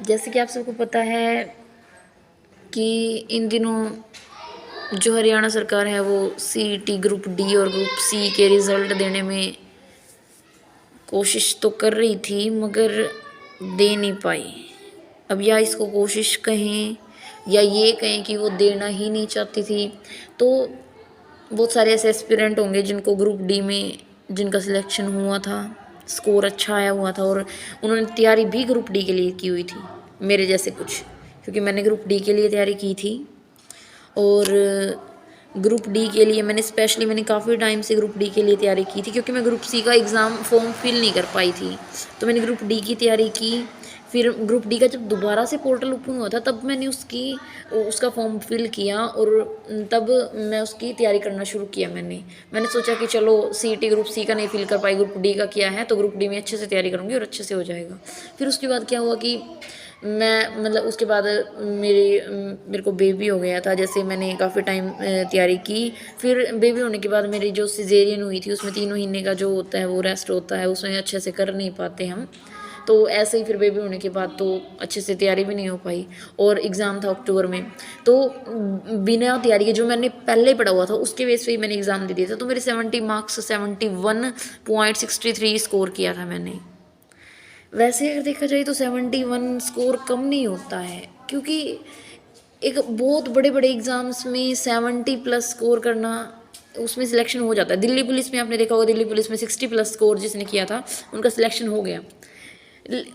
जैसे कि आप सबको पता है कि इन दिनों जो हरियाणा सरकार है वो सीईटी ग्रुप डी और ग्रुप सी के रिज़ल्ट देने में कोशिश तो कर रही थी मगर दे नहीं पाई। अब या इसको कोशिश कहें या ये कहें कि वो देना ही नहीं चाहती थी। तो बहुत सारे ऐसे एस्पिरेंट होंगे जिनको ग्रुप डी में जिनका सिलेक्शन हुआ था, स्कोर अच्छा आया हुआ था और उन्होंने तैयारी भी ग्रुप डी के लिए की हुई थी, मेरे जैसे कुछ, क्योंकि मैंने ग्रुप डी के लिए तैयारी की थी। और ग्रुप डी के लिए मैंने काफ़ी टाइम से ग्रुप डी के लिए तैयारी की थी, क्योंकि मैं ग्रुप सी का एग्ज़ाम फॉर्म फिल नहीं कर पाई थी। तो मैंने ग्रुप डी की तैयारी की। फिर ग्रुप डी का जब दोबारा से पोर्टल ओपन हुआ था तब मैंने उसका फॉर्म फिल किया और तब मैं उसकी तैयारी करना शुरू किया। मैंने सोचा कि चलो सीईटी ग्रुप सी का नहीं फिल कर पाई, ग्रुप डी का किया है तो ग्रुप डी में अच्छे से तैयारी करूँगी और अच्छे से हो जाएगा। फिर उसके बाद क्या हुआ कि उसके बाद मेरे को बेबी हो गया था। जैसे मैंने काफ़ी टाइम तैयारी की। फिर बेबी होने के बाद मेरी जो सिजेरियन हुई थी उसमें 3 महीने का जो होता है वो रेस्ट होता है, उसमें अच्छे से कर नहीं पाते हम। तो ऐसे ही फिर बेबी होने के बाद तो अच्छे से तैयारी भी नहीं हो पाई और एग्ज़ाम था अक्टूबर में। तो बिना तैयारी के जो मैंने पहले पढ़ा हुआ था उसके बेस पे ही मैंने एग्ज़ाम दे दिया था। तो मेरे 70 मार्क्स 71.63 स्कोर किया था मैंने। वैसे अगर देखा जाए तो 71 स्कोर कम नहीं होता है, क्योंकि एक बहुत बड़े बड़े एग्ज़ाम्स में 70 प्लस स्कोर करना, उसमें सिलेक्शन हो जाता है। दिल्ली पुलिस में आपने देखा होगा, दिल्ली पुलिस में 60 प्लस स्कोर जिसने किया था उनका सिलेक्शन हो गया।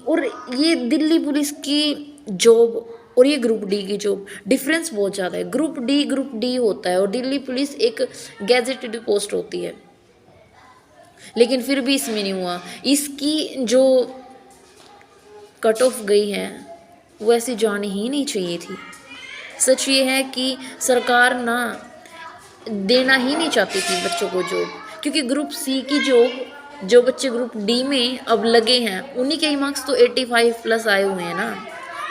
और ये दिल्ली पुलिस की जॉब और ये ग्रुप डी की जॉब डिफरेंस बहुत ज़्यादा है। ग्रुप डी होता है और दिल्ली पुलिस एक गैजेटेड पोस्ट होती है, लेकिन फिर भी इसमें नहीं हुआ। इसकी जो कट ऑफ गई है वो ऐसी जानी ही नहीं चाहिए थी। सच ये है कि सरकार ना देना ही नहीं चाहती थी बच्चों को जॉब, क्योंकि ग्रुप सी की जॉब जो बच्चे ग्रुप डी में अब लगे हैं उन्हीं के ही मार्क्स तो 85 प्लस आए हुए हैं ना।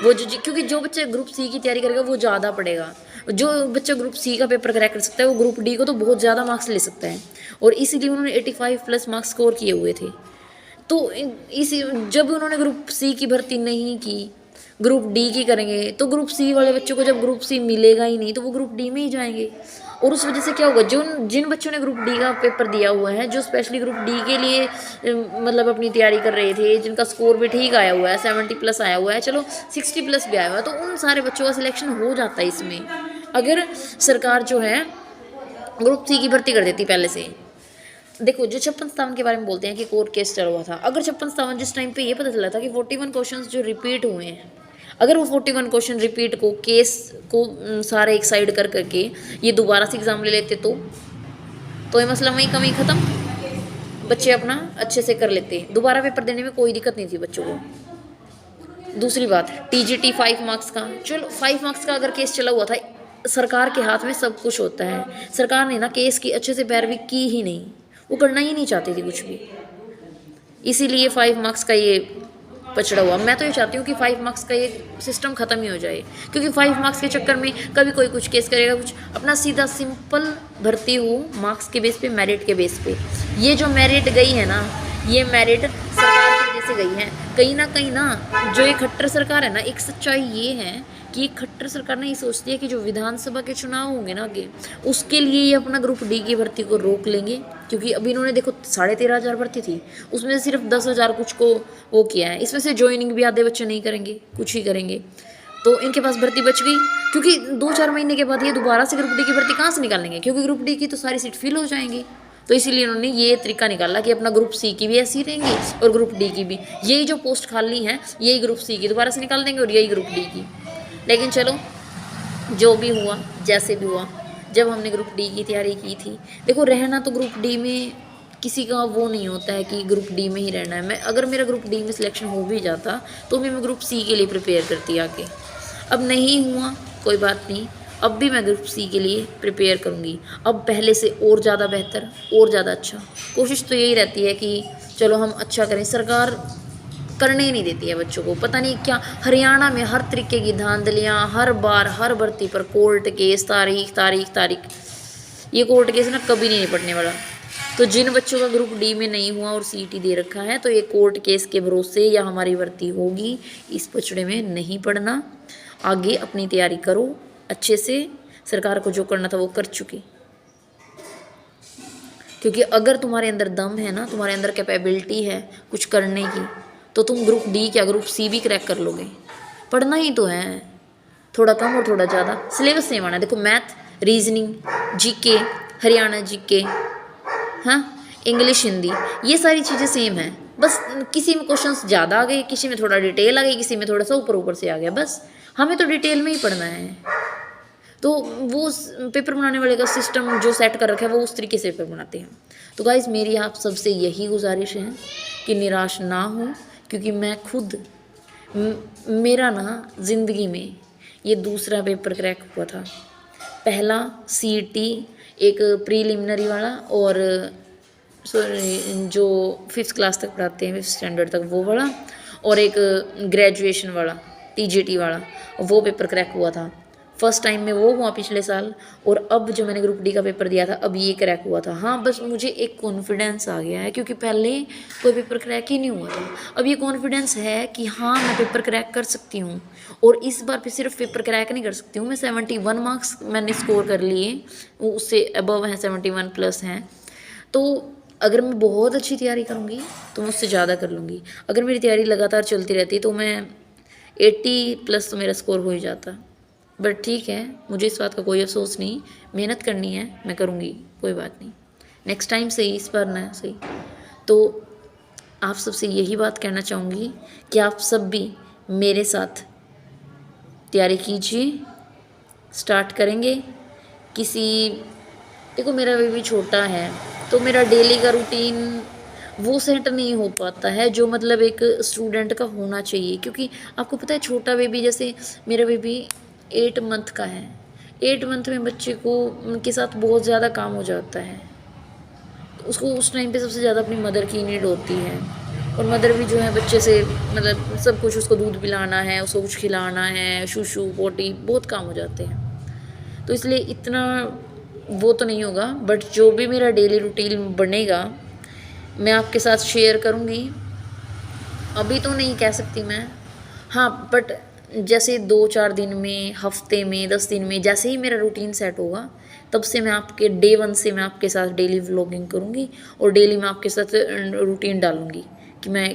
वो क्योंकि जो बच्चे ग्रुप सी की तैयारी करेगा वो ज़्यादा पढ़ेगा। जो बच्चा ग्रुप सी का पेपर क्रैक कर सकता है वो ग्रुप डी को तो बहुत ज़्यादा मार्क्स ले सकता है, और इसीलिए उन्होंने 85 प्लस मार्क्स स्कोर किए हुए थे। तो इसी जब उन्होंने ग्रुप सी की भर्ती नहीं की, ग्रुप डी की करेंगे, तो ग्रुप सी वाले बच्चों को जब ग्रुप सी मिलेगा ही नहीं तो वो ग्रुप डी में ही जाएंगे। और उस वजह से क्या होगा, जिन बच्चों ने ग्रुप डी का पेपर दिया हुआ है, जो स्पेशली ग्रुप डी के लिए अपनी तैयारी कर रहे थे, जिनका स्कोर भी ठीक आया हुआ है, 70 प्लस आया हुआ है, चलो 60 प्लस भी आया हुआ है, तो उन सारे बच्चों का सिलेक्शन हो जाता है इसमें, अगर सरकार जो है ग्रुप सी की भर्ती कर देती पहले से। देखो, जो 56-57 के बारे में बोलते हैं कि कोर्ट केस चल हुआ था, अगर 56-57 जिस टाइम पे ये पता चला था कि 41 क्वेश्चंस जो रिपीट हुए हैं, अगर वो 41 क्वेश्चन रिपीट को केस को सारे एक साइड कर करके ये दोबारा से एग्ज़ाम ले लेते तो ये मसला वहीं कमी ख़त्म, बच्चे अपना अच्छे से कर लेते, दोबारा पेपर देने में कोई दिक्कत नहीं थी बच्चों को। दूसरी बात, टीजीटी 5 मार्क्स का, चलो 5 मार्क्स का अगर केस चला हुआ था, सरकार के हाथ में सब कुछ होता है। सरकार ने ना केस की अच्छे से पैरवी की ही नहीं, वो करना ही नहीं चाहती थी कुछ भी, इसीलिए 5 मार्क्स का ये पछड़ा हुआ। मैं तो ये चाहती हूँ कि 5 मार्क्स का ये सिस्टम ख़त्म ही हो जाए, क्योंकि 5 मार्क्स के चक्कर में कभी कोई कुछ केस करेगा, कुछ अपना सीधा सिंपल भर्ती हो मार्क्स के बेस पे, मेरिट के बेस पे। ये जो मेरिट गई है ना, ये मेरिट सरकार की वजह से गई है कहीं ना। जो ये खट्टर सरकार है ना, एक सच्चाई ये है कि खट्टर सरकार ने ये सोचती है कि जो विधानसभा के चुनाव होंगे ना आगे, उसके लिए ये अपना ग्रुप डी की भर्ती को रोक लेंगे, क्योंकि अभी इन्होंने देखो 13,500 भर्ती थी, उसमें से सिर्फ 10,000 कुछ को वो किया है। इसमें से ज्वाइनिंग भी आधे बच्चे नहीं करेंगे, कुछ ही करेंगे, तो इनके पास भर्ती बच गई। क्योंकि 2-4 महीने के बाद ये दोबारा से ग्रुप डी की भर्ती कहाँ से निकालेंगे, क्योंकि ग्रुप डी की तो सारी सीट फिल हो जाएंगी। तो इसीलिए उन्होंने ये तरीका निकाला कि अपना ग्रुप सी की भी ऐसी रहेंगी और ग्रुप डी की भी, यही जो पोस्ट खाली हैं यही ग्रुप सी की दोबारा से निकाल देंगे और यही ग्रुप डी की। लेकिन चलो, जो भी हुआ जैसे भी हुआ, जब हमने ग्रुप डी की तैयारी की थी, देखो रहना तो ग्रुप डी में किसी का वो नहीं होता है कि ग्रुप डी में ही रहना है। अगर मेरा ग्रुप डी में सिलेक्शन हो भी जाता तो भी मैं ग्रुप सी के लिए प्रिपेयर करती आगे। अब नहीं हुआ, कोई बात नहीं, अब भी मैं ग्रुप सी के लिए प्रिपेयर करूँगी, अब पहले से और ज़्यादा बेहतर, और ज़्यादा अच्छा। कोशिश तो यही रहती है कि चलो हम अच्छा करें। सरकार करने ही नहीं देती है बच्चों को, पता नहीं क्या हरियाणा में हर तरीके की धांधलियाँ, हर बार हर भर्ती पर कोर्ट केस, तारीख तारीख तारीख। ये कोर्ट केस ना कभी नहीं निपटने वाला, तो जिन बच्चों का ग्रुप डी में नहीं हुआ और सीईटी दे रखा है, तो ये कोर्ट केस के भरोसे या हमारी भर्ती होगी, इस पचड़े में नहीं पड़ना, आगे अपनी तैयारी करो अच्छे से। सरकार को जो करना था वो कर चुकी, क्योंकि अगर तुम्हारे अंदर दम है ना, तुम्हारे अंदर कैपेबिलिटी है कुछ करने की, तो तुम ग्रुप डी क्या ग्रुप सी भी क्रैक कर लोगे। पढ़ना ही तो है, थोड़ा कम और थोड़ा ज़्यादा, सिलेबस सेम आना है। देखो math, reasoning, GK, Haryana GK, हाँ, इंग्लिश, हिंदी, ये सारी चीज़ें सेम है। बस किसी में क्वेश्चंस ज़्यादा आ गए, किसी में थोड़ा डिटेल आ गई, किसी में थोड़ा सा ऊपर ऊपर से आ गया, बस हमें तो डिटेल में ही पढ़ना है। तो वो पेपर बनाने वाले का सिस्टम जो सेट कर रखा है वो उस तरीके से पेपर बनाते हैं। तो गाइज़ मेरी आप सबसे यही गुजारिश है कि निराश ना हो, क्योंकि मैं खुद मेरा ना ज़िंदगी में ये दूसरा पेपर क्रैक हुआ था। पहला सीईटी एक प्रीलिमिनरी वाला और जो 5th क्लास तक पढ़ाते हैं, 5th स्टैंडर्ड तक, वो वाला, और एक ग्रेजुएशन वाला टीजीटी वाला, वो पेपर क्रैक हुआ था। फर्स्ट टाइम में वो हुआ पिछले साल, और अब जो मैंने ग्रुप डी का पेपर दिया था अब ये क्रैक हुआ था। हाँ, बस मुझे एक कॉन्फिडेंस आ गया है, क्योंकि पहले कोई पेपर क्रैक ही नहीं हुआ था। अब ये कॉन्फिडेंस है कि हाँ मैं पेपर क्रैक कर सकती हूँ, और इस बार फिर सिर्फ पेपर क्रैक नहीं कर सकती हूँ, मैं 71 मार्क्स मैंने स्कोर कर लिए, वो उससे अबव हैं, 71 प्लस हैं। तो अगर मैं बहुत अच्छी तैयारी करूँगी तो मैं उससे ज़्यादा कर लूँगी। अगर मेरी तैयारी लगातार चलती रहती तो मैं 80 प्लस तो मेरा स्कोर हो ही जाता। बट ठीक है, मुझे इस बात का कोई अफसोस नहीं, मेहनत करनी है, मैं करूँगी, कोई बात नहीं, नेक्स्ट टाइम सही, इस बार ना सही। तो आप सबसे यही बात कहना चाहूँगी कि आप सब भी मेरे साथ तैयारी कीजिए, स्टार्ट करेंगे। देखो मेरा बेबी छोटा है, तो मेरा डेली का रूटीन वो सेट नहीं हो पाता है जो मतलब एक स्टूडेंट का होना चाहिए, क्योंकि आपको पता है छोटा बेबी, जैसे मेरा बेबी 8 मंथ का है, 8 मंथ में बच्चे को उनके साथ बहुत ज़्यादा काम हो जाता है। उसको उस टाइम पे सबसे ज़्यादा अपनी मदर की नीड होती है, और मदर भी जो है बच्चे से मतलब सब कुछ, उसको दूध पिलाना है, उसको कुछ खिलाना है, शूशू पोटी, बहुत काम हो जाते हैं। तो इसलिए इतना वो तो नहीं होगा, बट जो भी मेरा डेली रूटीन बनेगा मैं आपके साथ शेयर करूँगी। अभी तो नहीं कह सकती मैं, हाँ, बट जैसे 2-4 दिन में, हफ्ते में, 10 दिन में, जैसे ही मेरा रूटीन सेट होगा तब से मैं आपके डे 1 से मैं आपके साथ डेली व्लॉगिंग करूँगी, और डेली मैं आपके साथ रूटीन डालूँगी कि मैं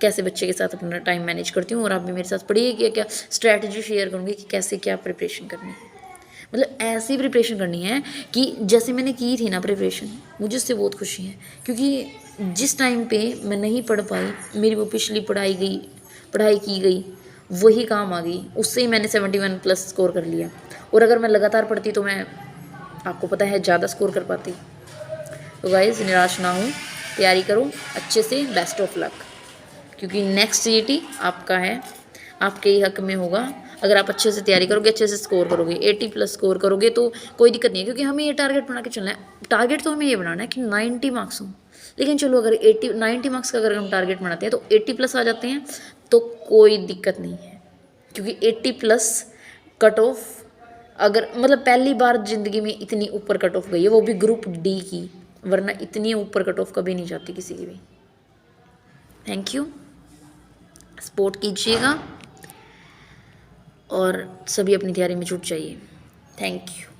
कैसे बच्चे के साथ अपना टाइम मैनेज करती हूँ, और आप भी मेरे साथ पढ़िए क्या क्या स्ट्रैटेजी शेयर करूँगी कि कैसे क्या प्रिपरेशन करनी है। मतलब ऐसी प्रिपरेशन करनी है कि जैसे मैंने की थी ना प्रिपरेशन, मुझे उससे बहुत खुशी है, क्योंकि जिस टाइम पे मैं नहीं पढ़ पाई, मेरी वो पिछली पढ़ाई की गई वही काम आ गई, उससे ही मैंने 71 प्लस स्कोर कर लिया। और अगर मैं लगातार पढ़ती तो मैं, आपको पता है, ज़्यादा स्कोर कर पाती। तो गाइस निराश ना हो, तैयारी करो अच्छे से, बेस्ट ऑफ लक, क्योंकि नेक्स्ट सीईटी आपका है, आपके ही हक में होगा। अगर आप अच्छे से तैयारी करोगे, अच्छे से स्कोर करोगे, 80 प्लस स्कोर करोगे तो कोई दिक्कत नहीं है, क्योंकि हमें ये टारगेट बना के चलना है। टारगेट तो हमें ये बनाना है कि 90 मार्क्स हों, लेकिन चलो अगर 90 मार्क्स का अगर हम टारगेट बनाते हैं तो 80 प्लस आ जाते हैं तो कोई दिक्कत नहीं है, क्योंकि 80 प्लस कट ऑफ, अगर मतलब पहली बार ज़िंदगी में इतनी ऊपर कट ऑफ गई है, वो भी ग्रुप डी की, वरना इतनी ऊपर कट ऑफ कभी नहीं जाती किसी की भी। थैंक यू, सपोर्ट कीजिएगा और सभी अपनी तैयारी में जुट जाइए। Thank you.